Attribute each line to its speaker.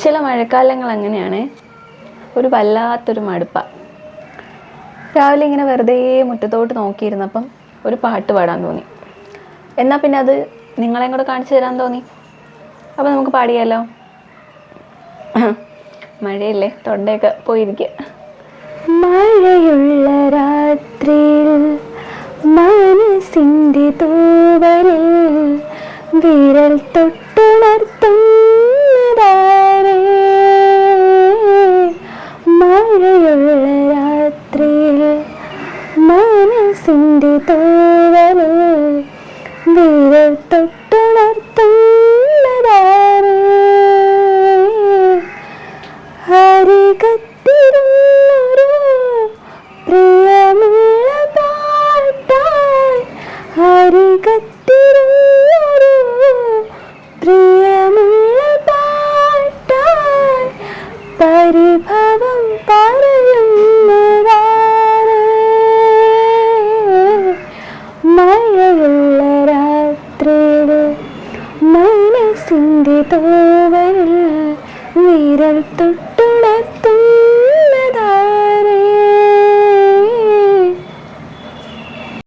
Speaker 1: ചില മഴക്കാലങ്ങൾ അങ്ങനെയാണ്, ഒരു വല്ലാത്തൊരു മടുപ്പാണ്. രാവിലെ ഇങ്ങനെ വെറുതെ മുറ്റത്തോട്ട് നോക്കിയിരുന്നപ്പം ഒരു പാട്ട് പാടാൻ തോന്നി. എന്നാൽ പിന്നെ അത് നിങ്ങളെയും കൂടെ കാണിച്ചു തരാൻ തോന്നി. അപ്പോൾ നമുക്ക് പാടിയാലോ? മഴയല്ലേ, തൊണ്ടയൊക്കെ പോയിരിക്കുക. മഴയുള്ള രാത്രിയിൽ മനസ്സിൻ്റെ തൂവലിൽ വിരൽ തൊട്ടുണർത്തുന്നതാരേ. മഴയുള്ള രാത്രിയിൽ മനസ്സിൻ്റെ തൂവലിൽ വിരൽ തൊട്ടുണർത്തുന്നതാരേ. ഹരികത്തിരുന്നൊരു പ്രിയമുള്ള പാട്ടായി, ഹരികത്തിരുന്നൊരു പ്രിയമുള്ള പാട്ടായി പരിഭവം പറയുന്നതാരേ. മഴയുള്ള രാത്രിയിൽ മനസ്സിൻ്റെ തൂവലിൽ വിരൽ തൊട്ട്